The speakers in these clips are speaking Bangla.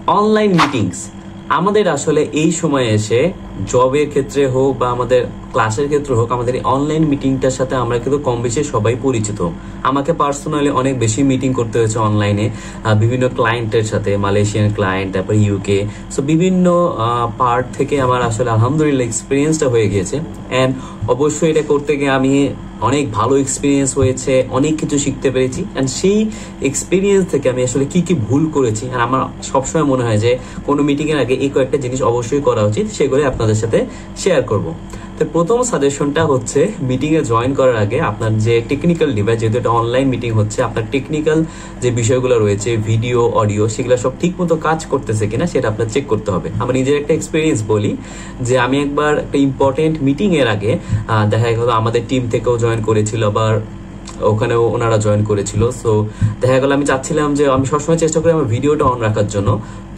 অনলাইন মিটিংস আমাদের আসলে এই সময়ে এসে জবের ক্ষেত্রে হোক বা আমাদের ক্লাসের ক্ষেত্রে হোক, আমাদের এই অনলাইন মিটিংটার সাথে আমরা কিন্তু কম বেশি সবাই পরিচিত। আমাকে পার্সোনালি অনেক বেশি মিটিং করতে হয়েছে অনলাইনে, বিভিন্ন ক্লায়েন্টের সাথে, মালয়েশিয়ান ক্লায়েন্ট, তারপর ইউকে, সো বিভিন্ন পার্ট থেকে আমার আসলে আলহামদুলিল্লাহ এক্সপিরিয়েন্সটা হয়ে গিয়েছে। অ্যান্ড অবশ্যই এটা করতে গিয়ে আমি অনেক ভালো এক্সপিরিয়েন্স হয়েছে, অনেক কিছু শিখতে পেরেছি। অ্যান্ড সেই এক্সপিরিয়েন্স থেকে আমি আসলে কি কি ভুল করেছি, আর আমার সবসময় মনে হয় যে কোনো মিটিংয়ের আগে এই কয়েকটা জিনিস অবশ্যই করা উচিত, সেগুলো আপনাদের সাথে শেয়ার করব। তো প্রথম সাজেশনটা হচ্ছে, মিটিংয়ে জয়েন করার আগে আপনার যে টেকনিক্যাল ডিভাইস, যেহেতু এটা অনলাইন মিটিং হচ্ছে, আপনার টেকনিক্যাল যে বিষয়গুলো রয়েছে, ভিডিও, অডিও, সেগুলো সব ঠিক মতো কাজ করতেছে কিনা সেটা আপনার চেক করতে হবে। আমার নিজের একটা এক্সপিরিয়েন্স বলি যে আমি একবার একটা ইম্পর্টেন্ট মিটিং এর আগে দেখা গেল আমাদের টিম থেকেও জয়েন করেছিল, আবার ওখানেও ওনারা জয়েন করেছিল। সো দেখা গেল আমি চাচ্ছিলাম যে আমি সবসময় চেষ্টা করি আমার ভিডিওটা অন রাখার জন্য।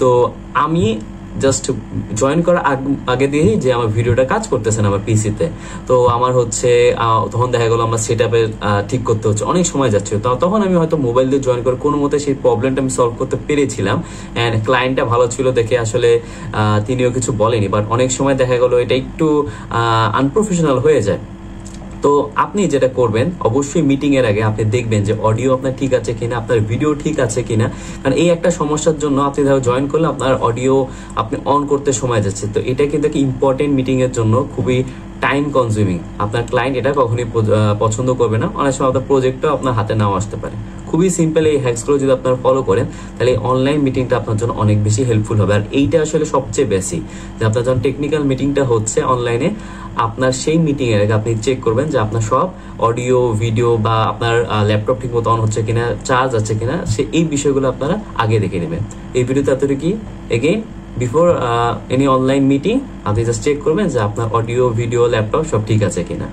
তো আমি জাস্ট জয়েন করার আগে দিয়েই যে আমার ভিডিওটা কাজ করতেছে না আমার পিসিতে, তো আমার হচ্ছে তখন দেখা গেল আমার সেট আপের ঠিক করতে হচ্ছে, অনেক সময় যাচ্ছে। তো তখন আমি হয়তো মোবাইল দিয়ে জয়েন করে কোনো মতে সেই প্রবলেমটা আমি সলভ করতে পেরেছিলাম। অ্যান্ড ক্লায়েন্টটা ভালো ছিল দেখে আসলে তিনিও কিছু বলেনি, বাট অনেক সময় দেখা গেল এটা একটু আনপ্রফেশনাল হয়ে যায়। তো আপনি যেটা করবেন, অবশ্যই মিটিং এর আগে আপনি দেখবেন যে অডিও আপনার ঠিক আছে কিনা, আপনার ভিডিও ঠিক আছে কিনা। কারণ এই একটা সমস্যার জন্য আপনি ধরো জয়েন করলে আপনার অডিও আপনি অন করতে সময় যাচ্ছে। তো এটা কিন্তু একটা ইম্পর্টেন্ট মিটিং এর জন্য খুবই টাইম কনজিউমিং। আপনার ক্লায়েন্ট এটা কখনোই পছন্দ করবে না, অনেক সময় আপনার প্রজেক্টও আপনার হাতে নাও আসতে পারে। খুবই সিম্পল এই হ্যাকসগুলো যদি আপনারা ফলো করেন, তাহলে অনলাইন মিটিংটা আপনার জন্য অনেক বেশি হেল্পফুল হবে। আর এইটা আসলে সবচেয়ে বেশি, যে আপনার যখন টেকনিক্যাল মিটিংটা হচ্ছে অনলাইনে, আপনার সেই মিটিং এর আগে আপনি চেক করবেন যে আপনার সব অডিও, ভিডিও বা আপনার ল্যাপটপ ঠিক মতো অন হচ্ছে কিনা, চার্জ আছে কিনা, এই বিষয়গুলো আপনারা আগে দেখে নেবেন। এই ভিডিওতে এতটুকু কি, again before any online meeting আপনি জাস্ট চেক করবেন যে আপনার অডিও, ভিডিও, ল্যাপটপ সব ঠিক আছে কিনা।